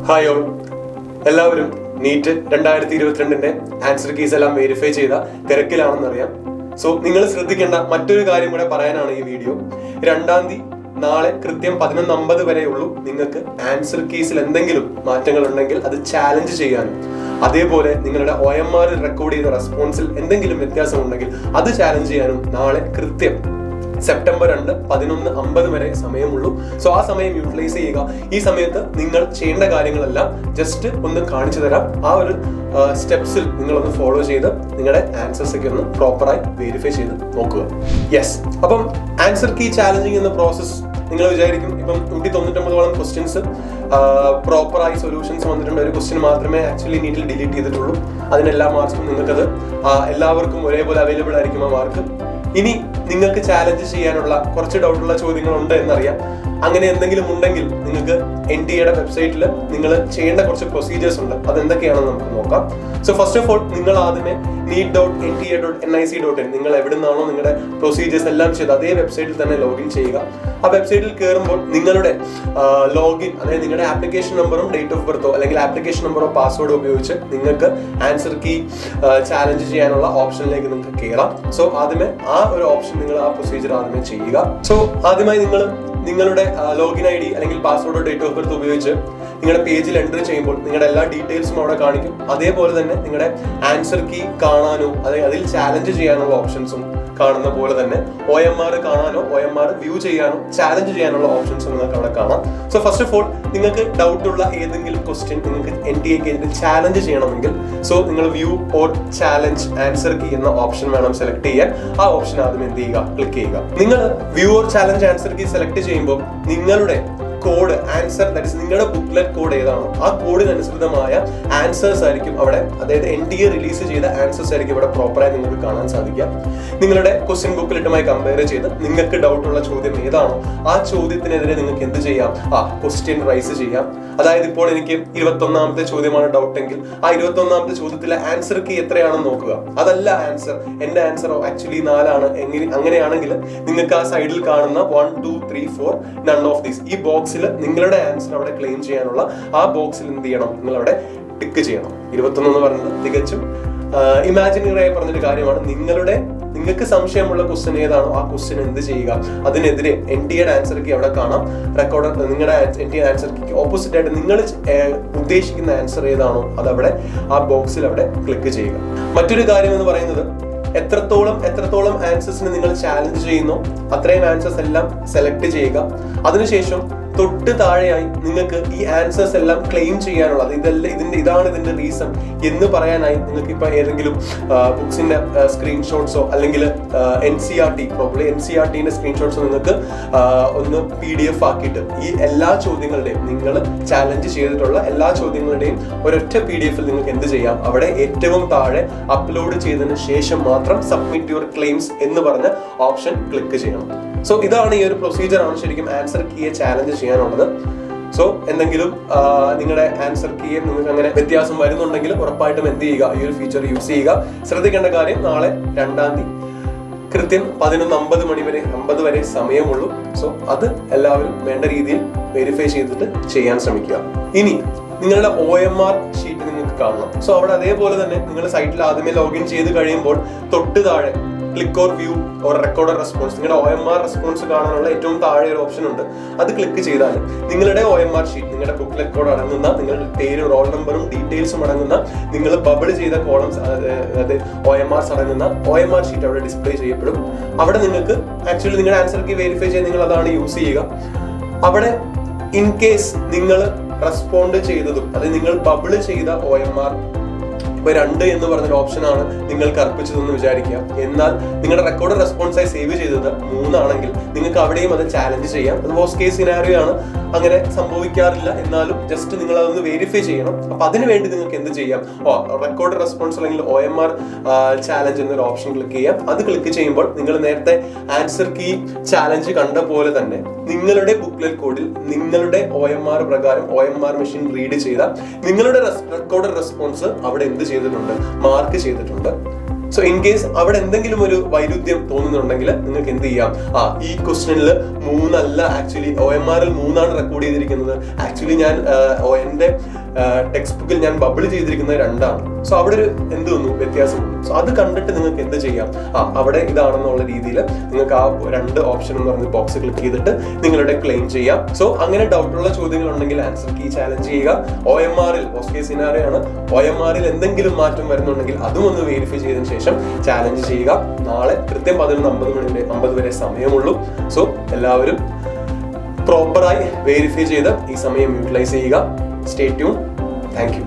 Hi all, എല്ലാവരും NEET 2022 answer keys എല്ലാം verify ചെയ്ത തിരക്കിലാണെന്നറിയാം. സോ നിങ്ങൾ ശ്രദ്ധിക്കേണ്ട മറ്റൊരു കാര്യം കൂടെ പറയാനാണ് ഈ വീഡിയോ. 2-ാം തീയതി നാളെ കൃത്യം 11:50 വരെയുള്ളൂ നിങ്ങൾക്ക് ആൻസർ കീസിൽ എന്തെങ്കിലും മാറ്റങ്ങൾ ഉണ്ടെങ്കിൽ അത് ചാലഞ്ച് ചെയ്യാനും, അതേപോലെ നിങ്ങളുടെ OMR റെക്കോർഡ് ചെയ്ത റെസ്പോൺസിൽ എന്തെങ്കിലും വ്യത്യാസം ഉണ്ടെങ്കിൽ അത് ചാലഞ്ച് ചെയ്യാനും നാളെ കൃത്യം സെപ്റ്റംബർ 2 11:50 വരെ സമയമുള്ളൂ. സോ ആ സമയം യൂട്ടിലൈസ് ചെയ്യുക. ഈ സമയത്ത് നിങ്ങൾ ചെയ്യേണ്ട കാര്യങ്ങളെല്ലാം ജസ്റ്റ് ഒന്ന് കാണിച്ചു തരാം. ആ ഒരു സ്റ്റെപ്സിൽ നിങ്ങളൊന്ന് ഫോളോ ചെയ്ത് നിങ്ങളുടെ ആൻസേഴ്സ് ഒക്കെ ഒന്ന് പ്രോപ്പറായി വെരിഫൈ ചെയ്ത് നോക്കുക. യെസ്, അപ്പം ആൻസർ കീ ചാലഞ്ചിങ് എന്ന പ്രോസസ് നിങ്ങൾ വിചാരിക്കും ഇപ്പം 199 ക്വസ്റ്റ്യൻസ് പ്രോപ്പറായി സൊല്യൂഷൻസ് വന്നിട്ടുണ്ട്. ഒരു ക്വസ്റ്റ്യൻ മാത്രമേ ആക്ച്വലി നീറ്റിൽ ഡിലീറ്റ് ചെയ്തിട്ടുള്ളൂ. അതിനെല്ലാ മാർക്സും നിങ്ങൾക്കത് എല്ലാവർക്കും ഒരേപോലെ അവൈലബിൾ ആയിരിക്കും ആ മാർക്ക്. ഇനി നിങ്ങൾക്ക് ചാലഞ്ച് ചെയ്യാനുള്ള കുറച്ച് ഡൗട്ടുള്ള ചോദ്യങ്ങളുണ്ട് എന്നറിയാം. അങ്ങനെ എന്തെങ്കിലും ഉണ്ടെങ്കിൽ നിങ്ങൾക്ക് NTA വെബ്സൈറ്റിൽ നിങ്ങൾ ചെയ്യേണ്ട കുറച്ച് പ്രൊസീജിയേഴ്സ് ഉണ്ട്. അതെന്തൊക്കെയാണെന്ന് നമുക്ക് നോക്കാം. സോ ഫസ്റ്റ് ഓഫ് ഓൾ നിങ്ങൾ ആദ്യമേ neet.nta.nic.in നിങ്ങൾ എവിടെ നിന്നാണോ നിങ്ങളുടെ പ്രൊസീജിയേഴ്സ് എല്ലാം ചെയ്ത് അതേ വെബ്സൈറ്റിൽ തന്നെ ലോഗിൻ ചെയ്യുക. ആ വെബ്സൈറ്റിൽ കയറുമ്പോൾ നിങ്ങളുടെ ലോഗിൻ, അതായത് നിങ്ങളുടെ ആപ്ലിക്കേഷൻ നമ്പറും ഡേറ്റ് ഓഫ് ബർത്തോ അല്ലെങ്കിൽ ആപ്ലിക്കേഷൻ നമ്പറോ പാസ്വേഡോ ഉപയോഗിച്ച് നിങ്ങൾക്ക് ആൻസർ കീ ചാലഞ്ച് ചെയ്യാനുള്ള ഓപ്ഷനിലേക്ക് നിങ്ങൾക്ക് കയറാം. സോ ആദ്യമേ ആ ഒരു ഓപ്ഷൻ നിങ്ങൾ ആ പ്രൊസീജിയർ ആദ്യമേ ചെയ്യുക. സോ ആദ്യമായി നിങ്ങളുടെ ലോഗിൻ ID അല്ലെങ്കിൽ പാസ്വേഡോ ഡേറ്റ് ഓഫ് ബർത്ത് ഉപയോഗിച്ച് നിങ്ങളുടെ പേജിൽ എൻ്റർ ചെയ്യുമ്പോൾ നിങ്ങളുടെ എല്ലാ ഡീറ്റെയിൽസും അവിടെ കാണിക്കും. അതേപോലെ തന്നെ നിങ്ങളുടെ ആൻസർ കീ കാണാനോ അതായത് അതിൽ ചാലഞ്ച് ചെയ്യാനുള്ള ഓപ്ഷൻസും കാണുന്ന പോലെ തന്നെ OMR കാണാനോ OMR വ്യൂ ചെയ്യാനോ ചാലഞ്ച് ചെയ്യാനുള്ള ഓപ്ഷൻസും നിങ്ങൾക്ക് അവിടെ കാണാം. സോ ഫസ്റ്റ് ഓഫ് ഓൾ നിങ്ങൾക്ക് ഡൗട്ടുള്ള ഏതെങ്കിലും ക്വസ്റ്റ്യൻ നിങ്ങൾക്ക് NTA ചാലഞ്ച് ചെയ്യണമെങ്കിൽ സോ നിങ്ങൾ view or challenge answer key എന്ന ഓപ്ഷൻ വേണം സെലക്ട് ചെയ്യാൻ. ആ ഓപ്ഷൻ ആദ്യം എന്ത് ചെയ്യുക, ക്ലിക്ക് ചെയ്യുക. നിങ്ങൾ view or challenge answer key select ചെയ്യുമ്പോൾ നിങ്ങളുടെ കോഡ് ആൻസർ, ദാറ്റ് ഇസ് നിങ്ങളുടെ ബുക്ക്ലെറ്റ് കോഡ് ഏതാണോ ആ കോഡിനനുസൃതമായ ആൻസേഴ്സ് ആയിരിക്കും അവിടെ, അതായത് NTA റിലീസ് ചെയ്ത ആൻസേഴ്സ് ആയിരിക്കും ഇവിടെ പ്രോപ്പറായി നിങ്ങൾക്ക് കാണാൻ സാധിക്കുക. നിങ്ങളുടെ ക്വസ്റ്റ്യൻ ബുക്ക്ലെറ്റുമായി കമ്പയർ ചെയ്ത് നിങ്ങൾക്ക് ഡൗട്ടുള്ള ചോദ്യം ഏതാണോ ആ ചോദ്യത്തിനെതിരെ നിങ്ങൾക്ക് എന്ത് ചെയ്യാം, ക്വസ്റ്റ്യൻ റൈസ് ചെയ്യാം. അതായത് ഇപ്പോൾ എനിക്ക് 21ാമത്തെ ചോദ്യമാണ് ഡൗട്ടെങ്കിൽ ആ 21ാമത്തെ ചോദ്യത്തിലെ ആൻസർ കീ എത്രയാണെന്ന് നോക്കുക. അതല്ല ആൻസർ, എന്റെ ആൻസർ ആക്ച്വലി 4 ആണ്. അങ്ങനെയാണെങ്കിൽ നിങ്ങൾക്ക് ആ സൈഡിൽ കാണുന്ന 1, 2, 3, 4 നൺ ഓഫ് ദീസ് ഈ ബോക്സിൽ നിങ്ങളുടെ ആൻസർ അവിടെ ക്ലെയിം ചെയ്യാനുള്ള ആ ബോക്സിൽ എന്ത് ചെയ്യണം, നിങ്ങൾ അവിടെ ടിക്ക് ചെയ്യണം. 21 എന്ന് പറയുന്നത് തികച്ചും ഇമാജിനറി ആയി പറഞ്ഞൊരു കാര്യമാണ്. നിങ്ങൾക്ക് സംശയമുള്ള ക്വസ്റ്റ്യൻ ഏതാണോ ആ ക്വസ്റ്റ്യൻ എന്ത് ചെയ്യുക, അതിനെതിരെ NTA ആൻസർ കീ അവിടെ കാണാം. റെക്കോർഡർ നിങ്ങളുടെ NTA ആൻസർ കീ ഓപ്പോസിറ്റ് ആയിട്ട് നിങ്ങൾ ഉദ്ദേശിക്കുന്ന ആൻസർ ഏതാണോ അതവിടെ ആ ബോക്സിൽ അവിടെ ക്ലിക്ക് ചെയ്യുക. മറ്റൊരു കാര്യം എന്ന് പറയുന്നത് എത്രത്തോളം ആൻസേഴ്സിന് നിങ്ങൾ ചാലഞ്ച് ചെയ്യുന്നു അത്രയും ആൻസേഴ്സ് എല്ലാം സെലക്ട് ചെയ്യുക. അതിനുശേഷം തൊട്ട് താഴെയായി നിങ്ങൾക്ക് ഈ ആൻസേഴ്സ് എല്ലാം ക്ലെയിം ചെയ്യാനുള്ളത് ഇതാണ് ഇതിന്റെ റീസൺ എന്ന് പറയാനായി നിങ്ങൾക്ക് ഇപ്പൊ ഏതെങ്കിലും ബുക്സിന്റെ സ്ക്രീൻഷോട്ട്സോ അല്ലെങ്കിൽ NCERTന്റെ സ്ക്രീൻഷോട്ട്സോ നിങ്ങൾക്ക് ഒന്ന് PDF ആക്കിയിട്ട് ഈ എല്ലാ ചോദ്യങ്ങളുടെയും നിങ്ങൾ ചാലഞ്ച് ചെയ്തിട്ടുള്ള എല്ലാ ചോദ്യങ്ങളുടെയും ഒരൊറ്റ PDF നിങ്ങൾക്ക് എന്ത് ചെയ്യാം, അവിടെ ഏറ്റവും താഴെ അപ്ലോഡ് ചെയ്തതിന് ശേഷം മാത്രം സബ്മിറ്റ് യുവർ ക്ലെയിംസ് എന്ന് പറഞ്ഞ ഓപ്ഷൻ ക്ലിക്ക് ചെയ്യണം. സോ ഇതാണ് ഈ ഒരു പ്രൊസീജിയർ ആണ് ശരിക്കും ആൻസർ കീയെ ചാലഞ്ച് ചെയ്യാനുള്ളത്. സോ എന്തെങ്കിലും നിങ്ങളുടെ ആൻസർ കീയെ നിങ്ങൾക്ക് അങ്ങനെ വ്യത്യാസം വരുന്നുണ്ടെങ്കിൽ ഉറപ്പായിട്ടും എന്ത് ചെയ്യുക, ഈ ഒരു ഫീച്ചർ യൂസ് ചെയ്യുക. ശ്രദ്ധിക്കേണ്ട കാര്യം നാളെ 2-ാം തീയതി കൃത്യം 11:50 വരെ സമയമുള്ളൂ. സോ അത് എല്ലാവരും വേണ്ട രീതിയിൽ വെരിഫൈ ചെയ്തിട്ട് ചെയ്യാൻ ശ്രമിക്കുക. ഇനി നിങ്ങളുടെ OMR ഷീറ്റ് നിങ്ങൾക്ക് കാണണം. സോ അവിടെ അതേപോലെ തന്നെ നിങ്ങളുടെ സൈറ്റിൽ ആദ്യമേ ലോഗിൻ ചെയ്ത് കഴിയുമ്പോൾ തൊട്ട് താഴെ click or view or record response നിങ്ങളുടെ OMR റെസ്പോൺസ് കാണാനുള്ള ഏറ്റവും താഴെ ഒരു ഓപ്ഷൻ ഉണ്ട്. അത് ക്ലിക്ക് ചെയ്താൽ നിങ്ങളുടെ OMR ഷീറ്റ്, നിങ്ങളുടെ ബുക്ക്ലെറ്റ് കോഡ് അടങ്ങുന്ന നിങ്ങളുടെ പേരും റോൾ നമ്പറും ഡീറ്റെയിൽസും അടങ്ങുന്ന നിങ്ങൾ ബബിൾ ചെയ്ത കോളംസ്, അതായത് OMRs അടങ്ങുന്ന OMR ഷീറ്റ് അവിടെ ഡിസ്പ്ലേ ചെയ്യപ്പെടും. അവിടെ നിങ്ങൾക്ക് ആക്ച്വലി നിങ്ങളുടെ ആൻസർ കീ വെരിഫൈ ചെയ്യാൻ നിങ്ങൾ അതാണ് യൂസ് ചെയ്യുക. അവിടെ ഇൻ കേസ് നിങ്ങൾ റെസ്പോണ്ട് ചെയ്തതും അതായത് നിങ്ങൾ ബബിൾ ചെയ്ത OMR ഇപ്പൊ 2 എന്ന് പറഞ്ഞൊരു ഓപ്ഷനാണ് നിങ്ങൾക്ക് അർപ്പിച്ചതെന്ന് വിചാരിക്കുക. എന്നാൽ നിങ്ങളുടെ റെക്കോർഡ് റെസ്പോൺസായി സേവ് ചെയ്തത് 3 ആണെങ്കിൽ നിങ്ങൾക്ക് അവിടെയും അത് ചാലഞ്ച് ചെയ്യാം. അത് വേഴ്സ്റ്റ് കേസ് സിനാരിയോ ആണ്, അങ്ങനെ സംഭവിക്കാറില്ല. എന്നാലും ജസ്റ്റ് നിങ്ങൾ അതൊന്ന് വെരിഫൈ ചെയ്യണം. അപ്പൊ അതിനു വേണ്ടി നിങ്ങൾക്ക് എന്ത് ചെയ്യാം, റെക്കോർഡ് റെസ്പോൺസ് അല്ലെങ്കിൽ OMR ചാലഞ്ച് എന്നൊരു ഓപ്ഷൻ ക്ലിക്ക് ചെയ്യാം. അത് ക്ലിക്ക് ചെയ്യുമ്പോൾ നിങ്ങൾ നേരത്തെ ആൻസർ കീ ചാലഞ്ച് കണ്ട പോലെ തന്നെ നിങ്ങളുടെ ബുക്ക്ലെറ്റ് കോഡിൽ നിങ്ങളുടെ OMR പ്രകാരം OMR മെഷീൻ റീഡ് ചെയ്ത നിങ്ങളുടെ റെക്കോർഡ് റെസ്പോൺസ് അവിടെ എന്ത് ചെയ്തിട്ടുണ്ട്, മാർക്ക് ചെയ്തിട്ടുണ്ട്. സോ ഇൻ കേസ് അവിടെ എന്തെങ്കിലും ഒരു വൈരുദ്ധ്യം തോന്നുന്നുണ്ടെങ്കിൽ നിങ്ങൾക്ക് എന്ത് ചെയ്യാം, ഈ ക്വസ്റ്റ്യനിൽ 3 അല്ല, ആക്ച്വലി OMR 3 റെക്കോർഡ് ചെയ്തിരിക്കുന്നത്, ആക്ച്വലി ഞാൻ എന്റെ ടെക്സ്റ്റ് ബുക്കിൽ ഞാൻ ബബിൾ ചെയ്തിരിക്കുന്നത് 2. സോ അവിടെ ഒരു എന്ത് വന്നു, വ്യത്യാസം. സോ അത് കണ്ടിട്ട് നിങ്ങൾക്ക് എന്ത് ചെയ്യാം, അവിടെ ഇതാണെന്നുള്ള രീതിയിൽ നിങ്ങൾക്ക് ആ 2 ഓപ്ഷൻ എന്ന് പറഞ്ഞ ബോക്സ് ക്ലിക്ക് ചെയ്തിട്ട് നിങ്ങളുടെ ക്ലെയിം ചെയ്യാം. സോ അങ്ങനെ ഡൗട്ടുള്ള ചോദ്യങ്ങൾ ഉണ്ടെങ്കിൽ ആൻസർ കീ ചാലഞ്ച് ചെയ്യുക. OMR പോസ്റ്റ് കേസ് സിനാരിയോ ആണ്, OMR എന്തെങ്കിലും മാറ്റം വരുന്നുണ്ടെങ്കിൽ അതും ഒന്ന് വെരിഫൈ ചെയ്തതിനു ശേഷം ചാലഞ്ച് ചെയ്യുക. നാളെ കൃത്യം 11:50 വരെ സമയമുള്ളൂ. സോ എല്ലാവരും പ്രോപ്പറായി വെരിഫൈ ചെയ്ത് ഈ സമയം യൂട്ടിലൈസ് ചെയ്യുക. Stay tune. Thank you.